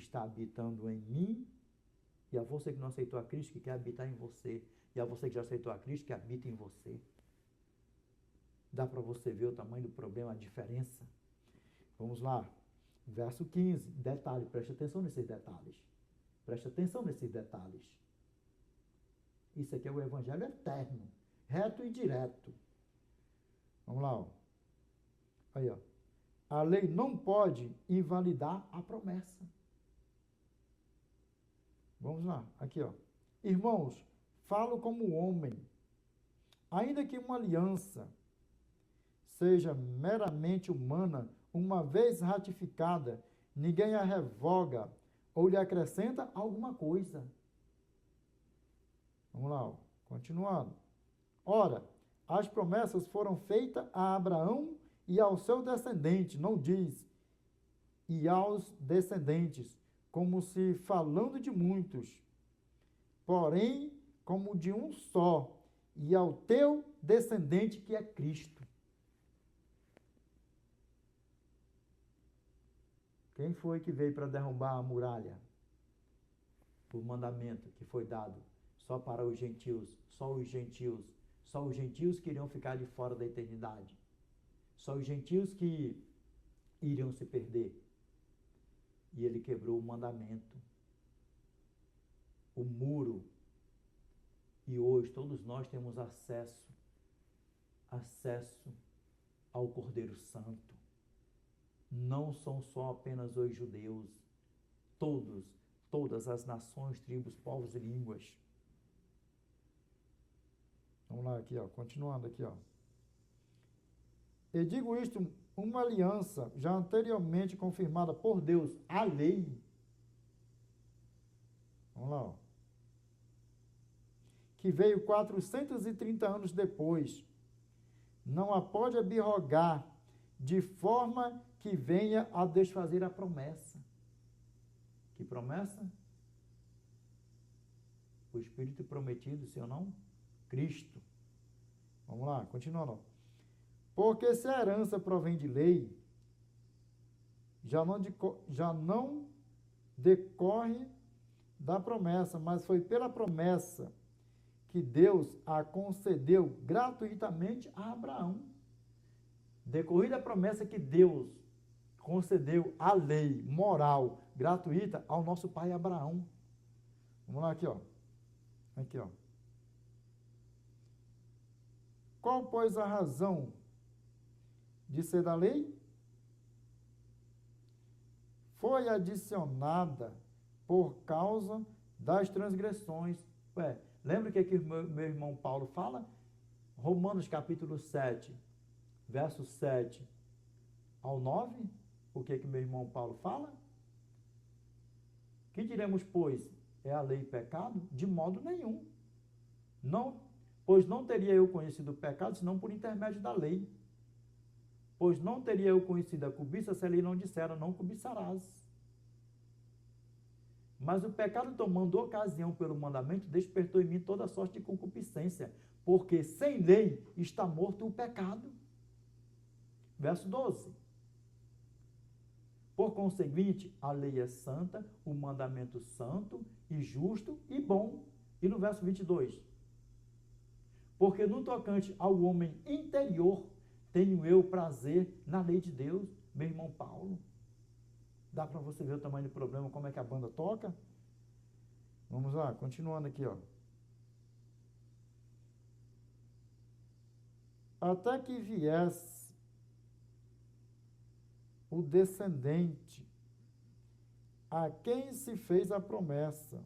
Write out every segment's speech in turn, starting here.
está habitando em mim, e a você que não aceitou a Cristo, que quer habitar em você, e a você que já aceitou a Cristo, que habita em você. Dá para você ver o tamanho do problema, a diferença? Vamos lá. Verso 15. Detalhe, preste atenção nesses detalhes. Preste atenção nesses detalhes. Isso aqui é o evangelho eterno, reto e direto. Vamos lá, ó. Aí, ó. A lei não pode invalidar a promessa. Vamos lá, aqui, ó. Irmãos, falo como homem. Ainda que uma aliança seja meramente humana, uma vez ratificada, ninguém a revoga ou lhe acrescenta alguma coisa. Vamos lá, ó. Continuando. Ora, as promessas foram feitas a Abraão e ao seu descendente, não diz, e aos descendentes, como se falando de muitos, porém como de um só, e ao teu descendente que é Cristo. Quem foi que veio para derrubar a muralha? O mandamento que foi dado só para os gentios, só os gentios que iriam ficar de fora da eternidade, só os gentios que iriam se perder. E ele quebrou o mandamento, o muro, e hoje todos nós temos acesso ao Cordeiro Santo. Não são só apenas os judeus, todas as nações, tribos, povos e línguas. Vamos lá aqui, ó, continuando aqui, ó. Eu digo isto, uma aliança já anteriormente confirmada por Deus, a lei. Vamos lá, ó. Que veio 430 anos depois, não a pode abrogar, de forma que venha a desfazer a promessa. Que promessa? O Espírito prometido, sim ou não? Cristo. Vamos lá, continuando. Porque se a herança provém de lei, já não decorre da promessa, mas foi pela promessa que Deus a concedeu gratuitamente a Abraão. Decorrida a promessa que Deus concedeu a lei moral gratuita ao nosso pai Abraão. Vamos lá aqui, ó. Aqui, ó. Qual, pois, a razão de ser da lei? Foi adicionada por causa das transgressões. Lembra o que meu irmão Paulo fala? Romanos capítulo 7, versos 7 ao 9. O que meu irmão Paulo fala? Que diremos, pois? É a lei pecado? De modo nenhum. Não, pois não teria eu conhecido o pecado, senão por intermédio da lei. Pois não teria eu conhecido a cobiça, se a lei não dissera, não cobiçarás. Mas o pecado, tomando ocasião pelo mandamento, despertou em mim toda sorte de concupiscência, porque sem lei está morto o pecado. Verso 12. Por conseguinte, a lei é santa, o mandamento santo e justo e bom. E no verso 22. Porque no tocante ao homem interior, tenho eu prazer na lei de Deus, meu irmão Paulo. Dá para você ver o tamanho do problema, como é que a banda toca? Vamos lá, continuando aqui, ó. Até que viesse o descendente a quem se fez a promessa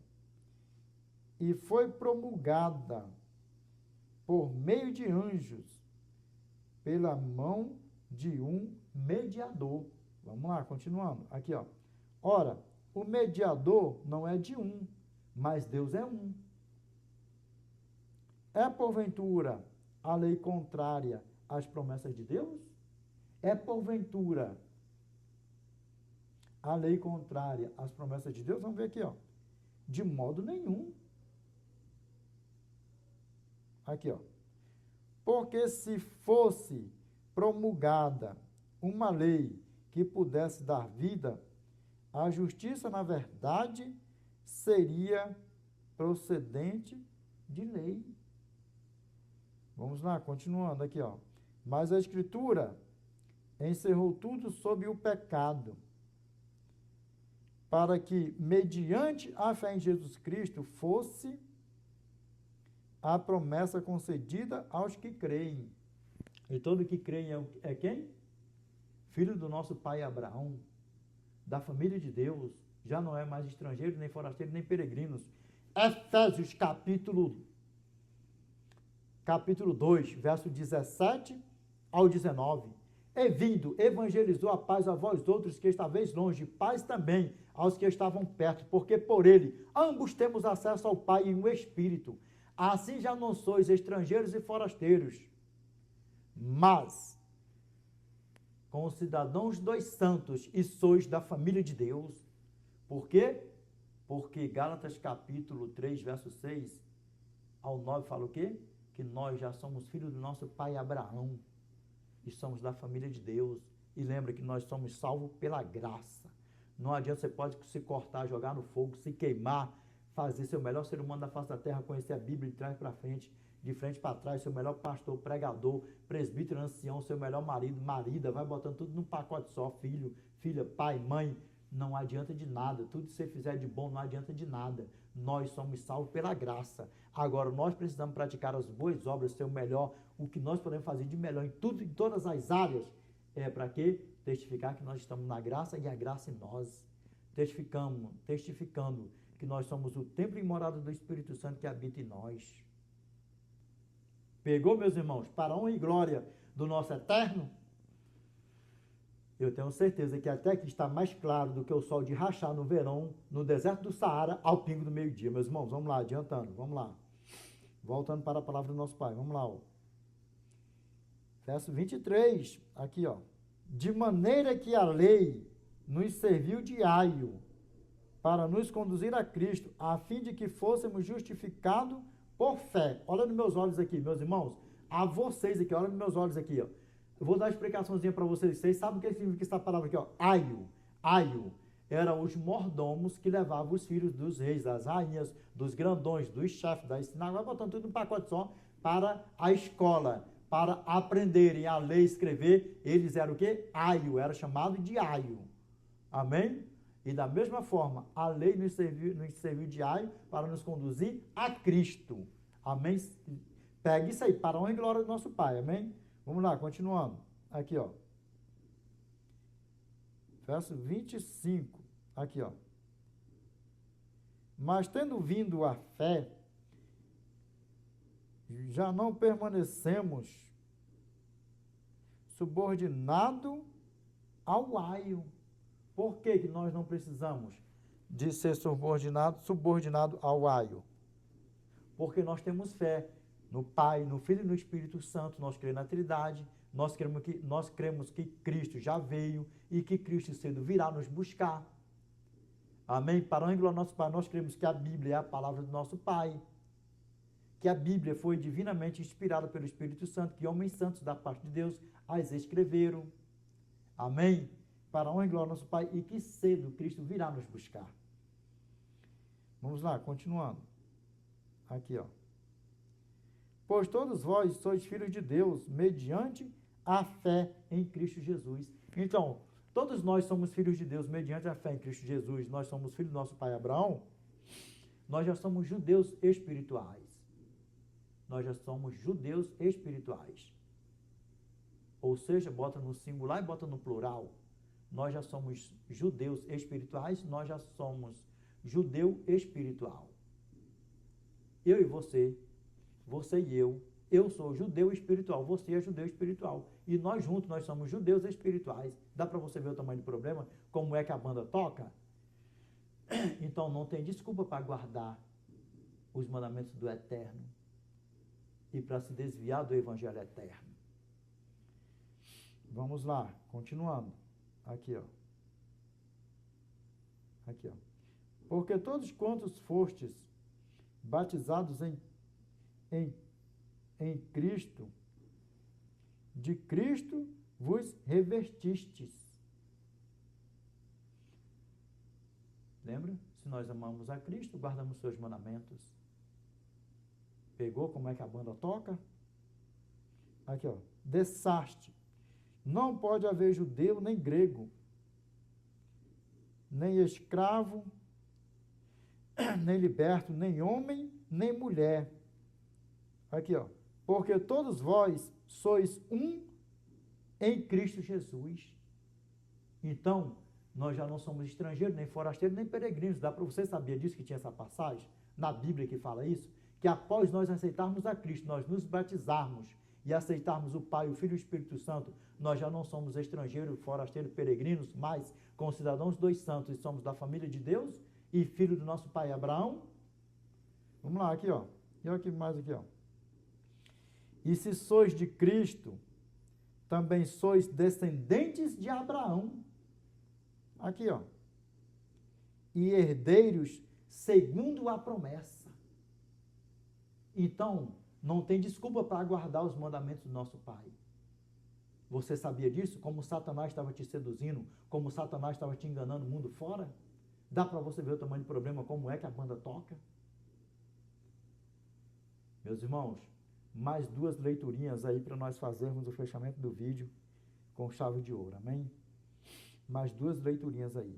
e foi promulgada por meio de anjos pela mão de um mediador. Vamos lá, continuando. Aqui, ó. Ora, o mediador não é de um, mas Deus é um. É porventura a lei contrária às promessas de Deus? É porventura a lei contrária às promessas de Deus? Vamos ver aqui, ó. De modo nenhum. Aqui, ó. Porque se fosse promulgada uma lei que pudesse dar vida A justiça, na verdade, seria procedente de lei. Vamos lá, continuando aqui, ó. Mas a Escritura encerrou tudo sob o pecado, para que, mediante a fé em Jesus Cristo, fosse a promessa concedida aos que creem. E todo que crê é quem? Filho do nosso pai Abraão, da família de Deus, já não é mais estrangeiro, nem forasteiro, nem peregrinos. Efésios capítulo 2, verso 17 ao 19. E vindo, evangelizou a paz a vós outros que estáveis longe, paz também aos que estavam perto, porque por ele ambos temos acesso ao Pai em um Espírito. Assim já não sois estrangeiros e forasteiros, mas concidadãos dos santos e sois da família de Deus. Por quê? Porque Gálatas capítulo 3, verso 6 ao 9 fala o quê? Que nós já somos filhos do nosso pai Abraão e somos da família de Deus. E lembra que nós somos salvos pela graça. Não adianta, você pode se cortar, jogar no fogo, se queimar, fazer seu melhor ser humano da face da terra, conhecer a Bíblia de trás para frente, de frente para trás, seu melhor pastor, pregador, presbítero, ancião, seu melhor marido, marida, vai botando tudo num pacote só, filho, filha, pai, mãe, não adianta de nada. Tudo que você fizer de bom não adianta de nada. Nós somos salvos pela graça. Agora, nós precisamos praticar as boas obras, ser o melhor, o que nós podemos fazer de melhor em tudo, em todas as áreas. Para quê? Testificar que nós estamos na graça e a graça em nós. Testificando que nós somos o templo e morada do Espírito Santo que habita em nós. Pegou, meus irmãos? Para a honra e glória do nosso eterno? Eu tenho certeza que até aqui está mais claro do que o sol de rachar no verão, no deserto do Saara, ao pingo do meio-dia. Meus irmãos, vamos lá, adiantando, vamos lá. Voltando para a palavra do nosso Pai, vamos lá. Ó. Verso 23, aqui, ó. De maneira que a lei nos serviu de aio para nos conduzir a Cristo, a fim de que fôssemos justificados por fé. Olha nos meus olhos aqui, meus irmãos. A vocês aqui, olha nos meus olhos aqui, ó. Eu vou dar uma explicaçãozinha para vocês. Vocês sabem o que significa essa palavra aqui, ó? Aio. Aio. Eram os mordomos que levavam os filhos dos reis, das rainhas, dos grandões, dos chefes da sinagoga, botando tudo num pacote só para a escola, para aprenderem a ler e escrever. Eles eram o quê? Aio. Era chamado de aio. Amém? E da mesma forma, a lei nos serviu de aio para nos conduzir a Cristo. Amém? Pega isso aí, para a honra e glória do nosso Pai. Amém? Vamos lá, continuando. Aqui, ó. Verso 25. Aqui, ó. Mas tendo vindo a fé, já não permanecemos subordinados ao aio. Por que que nós não precisamos de ser subordinado ao aio? Porque nós temos fé no Pai, no Filho e no Espírito Santo. Nós cremos na Trindade, nós cremos que Cristo já veio e que Cristo cedo virá nos buscar. Amém? Para o ângulo do nosso Pai, nós cremos que a Bíblia é a palavra do nosso Pai, que a Bíblia foi divinamente inspirada pelo Espírito Santo, que homens santos da parte de Deus as escreveram. Amém? Para a honra e glória do nosso Pai, e que cedo Cristo virá nos buscar. Vamos lá, continuando. Aqui, ó. Pois todos vós sois filhos de Deus, mediante a fé em Cristo Jesus. Então, todos nós somos filhos de Deus, mediante a fé em Cristo Jesus. Nós somos filhos do nosso pai Abraão. Nós já somos judeus espirituais. Nós já somos judeus espirituais. Ou seja, bota no singular e bota no plural. Nós já somos judeus espirituais, nós já somos judeu espiritual. Eu e você e eu sou judeu espiritual, você é judeu espiritual. E nós juntos, nós somos judeus espirituais. Dá para você ver o tamanho do problema? Como é que a banda toca? Então não tem desculpa para guardar os mandamentos do Eterno e para se desviar do Evangelho Eterno. Vamos lá, continuando. Aqui, ó. Aqui, ó. Porque todos quantos fostes batizados em Cristo, de Cristo vos revestistes. Lembra? Se nós amamos a Cristo, guardamos seus mandamentos. Pegou como é que a banda toca? Aqui, ó. Dessaste. Não pode haver judeu nem grego, nem escravo, nem liberto, nem homem, nem mulher. Aqui, ó. Porque todos vós sois um em Cristo Jesus. Então, nós já não somos estrangeiros, nem forasteiros, nem peregrinos. Dá para você saber disso, que tinha essa passagem na Bíblia que fala isso? Que após nós aceitarmos a Cristo, nós nos batizarmos e aceitarmos o Pai, o Filho e o Espírito Santo, nós já não somos estrangeiros, forasteiros, peregrinos, mas concidadãos dos santos, e somos da família de Deus e filho do nosso pai Abraão. Vamos lá, aqui, ó. E olha aqui mais aqui, ó. E se sois de Cristo, também sois descendentes de Abraão. Aqui, ó. E herdeiros segundo a promessa. Então, não tem desculpa para guardar os mandamentos do nosso Pai. Você sabia disso? Como Satanás estava te seduzindo, como Satanás estava te enganando o mundo fora? Dá para você ver o tamanho do problema, como é que a banda toca? Meus irmãos, mais 2 leiturinhas aí para nós fazermos o fechamento do vídeo com chave de ouro, amém? Mais 2 leiturinhas aí.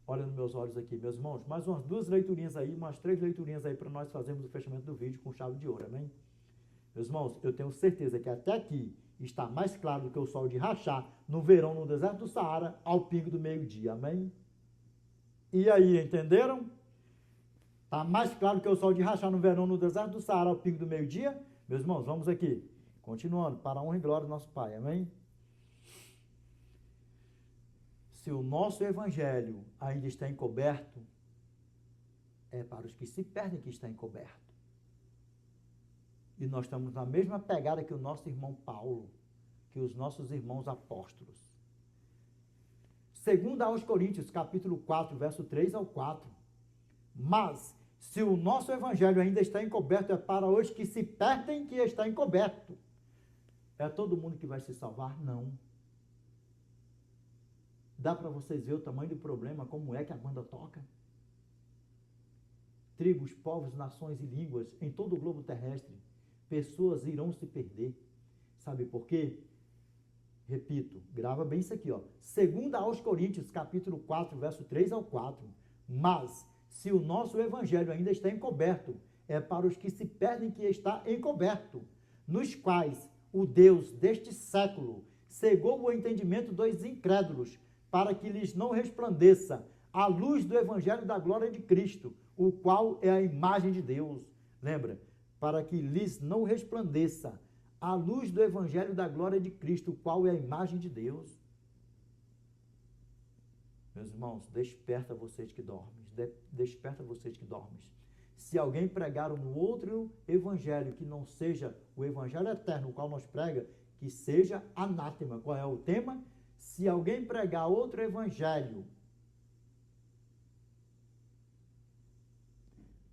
Olha nos meus olhos aqui, meus irmãos, mais umas 2 leiturinhas aí, umas 3 leiturinhas aí para nós fazermos o fechamento do vídeo com chave de ouro, amém? Meus irmãos, eu tenho certeza que até aqui está mais claro do que o sol de rachar no verão no deserto do Saara ao pingo do meio-dia, amém? E aí, entenderam? Está mais claro que o sol de rachar no verão no deserto do Saara ao pingo do meio-dia? Meus irmãos, vamos aqui. Continuando, para a honra e glória do nosso Pai, amém? Se o nosso evangelho ainda está encoberto, é para os que se perdem que está encoberto. E nós estamos na mesma pegada que o nosso irmão Paulo, que os nossos irmãos apóstolos. Segundo aos Coríntios, capítulo 4, verso 3 ao 4. Mas, se o nosso evangelho ainda está encoberto, é para os que se perdem que está encoberto. É todo mundo que vai se salvar? Não. Dá para vocês ver o tamanho do problema, como é que a banda toca? Tribos, povos, nações e línguas em todo o globo terrestre, pessoas irão se perder. Sabe por quê? Repito, grava bem isso aqui, ó. Segundo aos Coríntios, capítulo 4, verso 3 ao 4. Mas, se o nosso evangelho ainda está encoberto, é para os que se perdem que está encoberto, nos quais o Deus deste século cegou o entendimento dos incrédulos, para que lhes não resplandeça a luz do evangelho da glória de Cristo, o qual é a imagem de Deus. Lembra? Para que lhes não resplandeça a luz do evangelho da glória de Cristo, o qual é a imagem de Deus. Meus irmãos, desperta vocês que dormem, desperta vocês que dormem. Se alguém pregar um outro evangelho que não seja o evangelho eterno, o qual nós prega, que seja anátema. Qual é o tema? Se alguém pregar outro evangelho,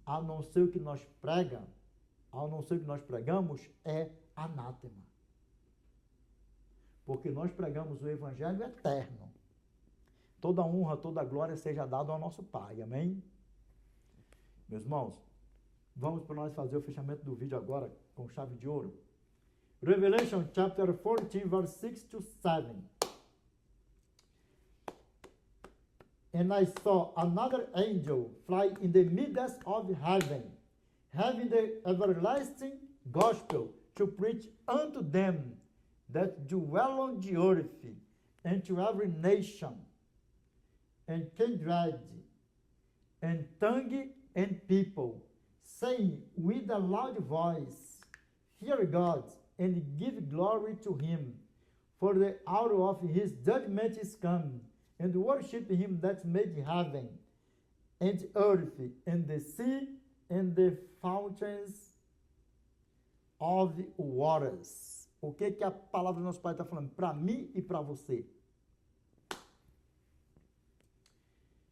a não ser o que nós pregamos, é anátema. Porque nós pregamos o evangelho eterno. Toda honra, toda glória seja dada ao nosso Pai. Amém? Meus irmãos, vamos para nós fazer o fechamento do vídeo agora com chave de ouro. Revelation chapter 14, verse 6 to 7. And I saw another angel fly in the midst of heaven, having the everlasting gospel to preach unto them that dwell on the earth, and to every nation, and kindred, and tongue, and people, saying with a loud voice, Fear God, and give glory to him, for the hour of his judgment is come, and worship him that made heaven, and earth, and the sea, and the fountains of waters. O que a palavra do nosso Pai está falando? Para mim e para você.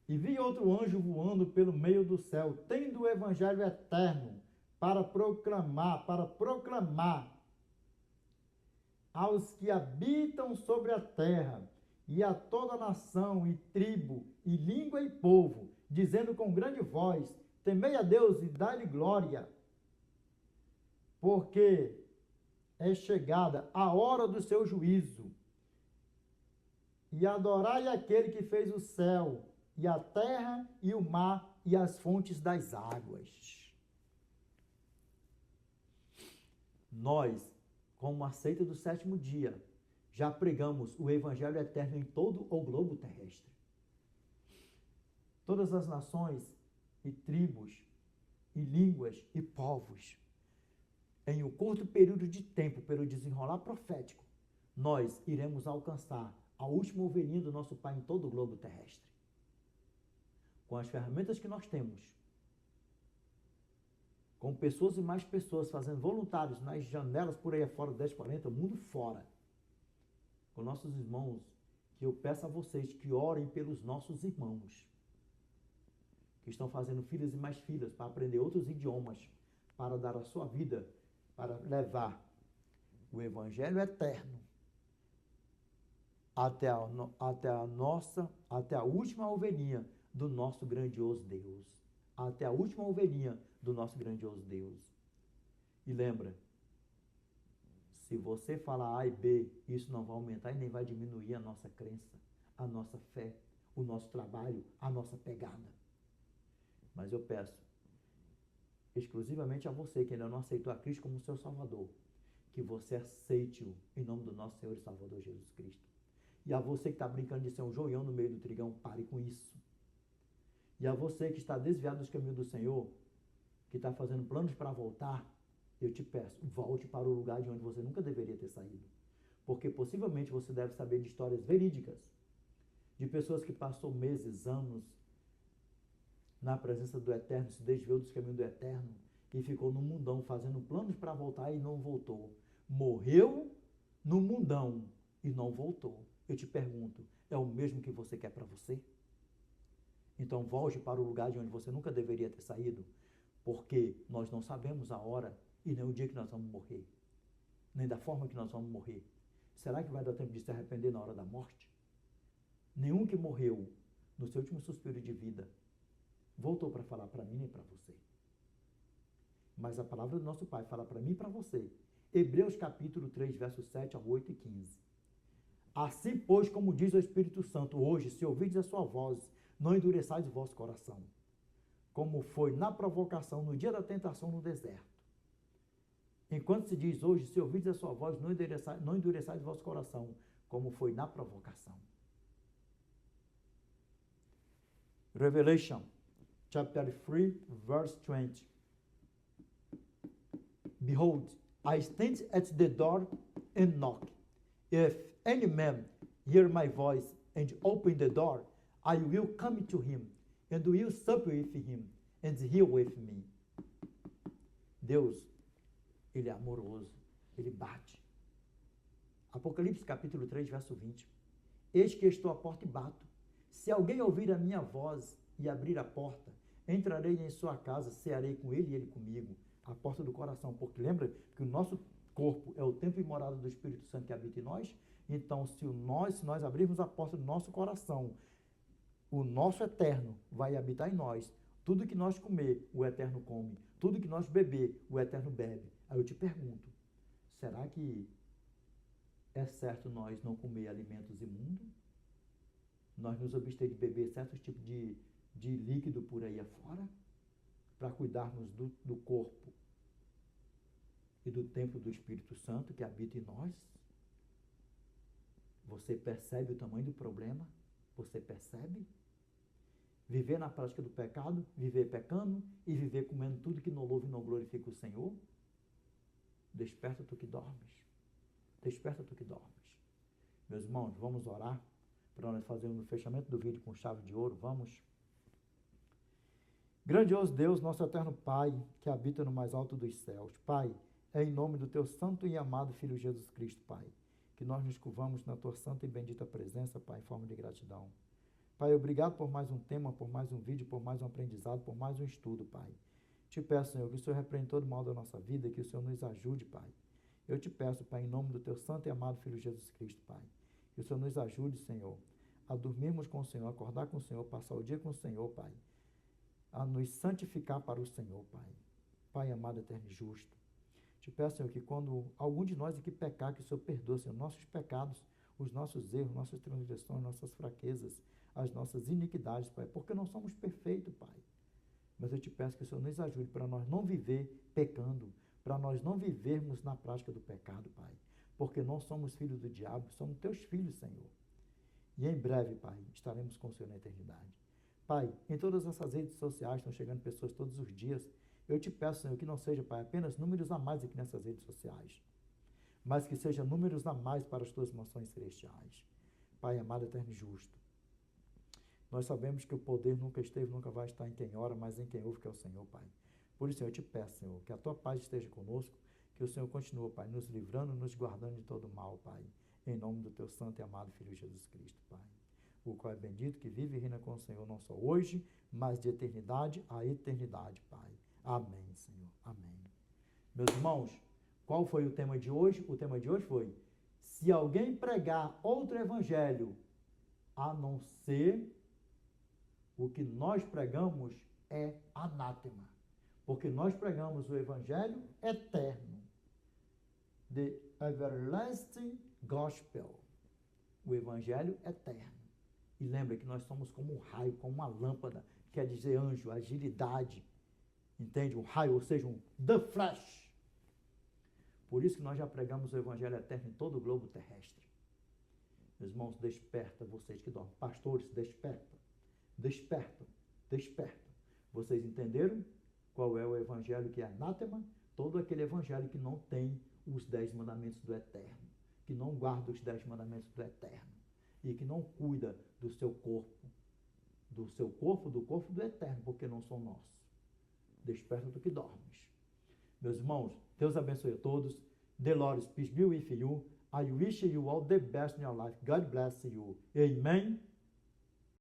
E vi outro anjo voando pelo meio do céu, tendo o evangelho eterno para proclamar aos que habitam sobre a terra e a toda nação, e tribo, e língua e povo, dizendo com grande voz: temei a Deus e dai-lhe glória, porque é chegada a hora do seu juízo. E adorai aquele que fez o céu, e a terra, e o mar, e as fontes das águas. Nós, como a seita do sétimo dia, já pregamos o evangelho eterno em todo o globo terrestre. Todas as nações e tribos e línguas e povos, em um curto período de tempo, pelo desenrolar profético, nós iremos alcançar a última ovelhinha do nosso Pai em todo o globo terrestre. Com as ferramentas que nós temos, com pessoas e mais pessoas fazendo voluntários nas janelas por aí fora do 1040, o mundo fora, com nossos irmãos, que eu peço a vocês que orem pelos nossos irmãos, que estão fazendo filhas e mais filhas para aprender outros idiomas, para dar a sua vida, para levar o evangelho eterno até a última ovelhinha do nosso grandioso Deus. Até a última ovelhinha do nosso grandioso Deus. E lembra, se você falar A e B, isso não vai aumentar e nem vai diminuir a nossa crença, a nossa fé, o nosso trabalho, a nossa pegada. Mas eu peço, exclusivamente a você que ainda não aceitou a Cristo como seu Salvador, que você aceite-o em nome do nosso Senhor e Salvador Jesus Cristo. E a você que está brincando de ser um joião no meio do trigão, pare com isso. E a você que está desviado dos caminhos do Senhor, que está fazendo planos para voltar, eu te peço, volte para o lugar de onde você nunca deveria ter saído. Porque possivelmente você deve saber de histórias verídicas, de pessoas que passou meses, anos, na presença do Eterno, se desviou dos caminhos do Eterno e ficou no mundão fazendo planos para voltar e não voltou. Morreu no mundão e não voltou. Eu te pergunto, é o mesmo que você quer para você? Então volte para o lugar de onde você nunca deveria ter saído, porque nós não sabemos a hora e nem o dia que nós vamos morrer, nem da forma que nós vamos morrer. Será que vai dar tempo de se arrepender na hora da morte? Nenhum que morreu no seu último suspiro de vida voltou para falar para mim e para você. Mas a palavra do nosso Pai fala para mim e para você. Hebreus capítulo 3, versos 7 ao 8 e 15. Assim, pois, como diz o Espírito Santo, hoje, se ouvirdes a sua voz, não endureçais o vosso coração, como foi na provocação, no dia da tentação no deserto. Enquanto se diz hoje, se ouvirdes a sua voz, não endureçais o vosso coração, como foi na provocação. Revelation, chapter 3, verse 20. Behold, I stand at the door and knock. If any man hear my voice and open the door, I will come to him, and will sup with him, and he with me. Deus, Ele é amoroso, Ele bate. Apocalipse capítulo 3, verso 20. Eis que estou à porta e bato. Se alguém ouvir a minha voz e abrir a porta, entrarei em sua casa, cearei com ele e ele comigo. A porta do coração, porque lembra que o nosso corpo é o templo e morada do Espírito Santo que habita em nós? Então, se nós abrirmos a porta do nosso coração, o nosso Eterno vai habitar em nós. Tudo que nós comer, o Eterno come. Tudo que nós beber, o Eterno bebe. Aí eu te pergunto, será que é certo nós não comer alimentos imundos? Nós nos abster de beber certos tipos de líquido por aí afora? Para cuidarmos do corpo e do templo do Espírito Santo que habita em nós? Você percebe o tamanho do problema? Você percebe? Viver na prática do pecado, viver pecando e viver comendo tudo que não louva e não glorifica o Senhor? Desperta tu que dormes. Desperta tu que dormes. Meus irmãos, vamos orar para nós fazermos o fechamento do vídeo com chave de ouro. Vamos. Grandioso Deus, nosso eterno Pai, que habita no mais alto dos céus. Pai, é em nome do teu santo e amado Filho Jesus Cristo, Pai, que nós nos curvamos na tua santa e bendita presença, Pai, em forma de gratidão. Pai, obrigado por mais um tema, por mais um vídeo, por mais um aprendizado, por mais um estudo, Pai. Te peço, Senhor, que o Senhor repreenda todo o mal da nossa vida, que o Senhor nos ajude, Pai. Eu te peço, Pai, em nome do teu santo e amado Filho Jesus Cristo, Pai, Que o Senhor nos ajude, Senhor, a dormirmos com o Senhor, acordar com o Senhor, passar o dia com o Senhor, Pai. A nos santificar para o Senhor, Pai. Pai amado, eterno e justo. Te peço, Senhor, que quando algum de nós aqui pecar, que o Senhor perdoe, Senhor, nossos pecados, os nossos erros, nossas transgressões, nossas fraquezas, as nossas iniquidades, Pai, porque não somos perfeitos, Pai. Mas eu te peço que o Senhor nos ajude para nós não viver pecando, para nós não vivermos na prática do pecado, Pai. Porque não somos filhos do diabo, somos teus filhos, Senhor. E em breve, Pai, estaremos com o Senhor na eternidade. Pai, em todas essas redes sociais estão chegando pessoas todos os dias. Eu te peço, Senhor, que não seja, Pai, apenas números a mais aqui nessas redes sociais, mas que seja números a mais para as tuas mansões celestiais. Pai amado, eterno e justo. Nós sabemos que o poder nunca esteve, nunca vai estar em quem ora, mas em quem ouve, que é o Senhor, Pai. Por isso, Senhor, eu te peço, Senhor, que a tua paz esteja conosco, que o Senhor continue, Pai, nos livrando, nos guardando de todo mal, Pai. Em nome do teu santo e amado Filho Jesus Cristo, Pai. O qual é bendito, que vive e reina com o Senhor, não só hoje, mas de eternidade a eternidade, Pai. Amém, Senhor. Amém. Meus irmãos, qual foi o tema de hoje? O tema de hoje foi: se alguém pregar outro evangelho a não ser o que nós pregamos, é anátema. Porque nós pregamos o evangelho eterno. The everlasting gospel. O evangelho eterno. E lembra que nós somos como um raio, como uma lâmpada, quer dizer anjo, agilidade. Entende? Um raio, ou seja, the flash. Por isso que nós já pregamos o evangelho eterno em todo o globo terrestre. Meus irmãos, desperta vocês que dormem. Pastores, desperta. Desperta. Desperta. Vocês entenderam qual é o evangelho que é anátema? Todo aquele evangelho que não tem os 10 mandamentos do eterno, que não guarda os 10 mandamentos do eterno e que não cuida do seu corpo, do corpo do eterno, porque não são nossos. Desperta do que dormes. Meus irmãos, Deus abençoe a todos. The Lord's peace be with you. I wish you all the best in your life. God bless you. Amen.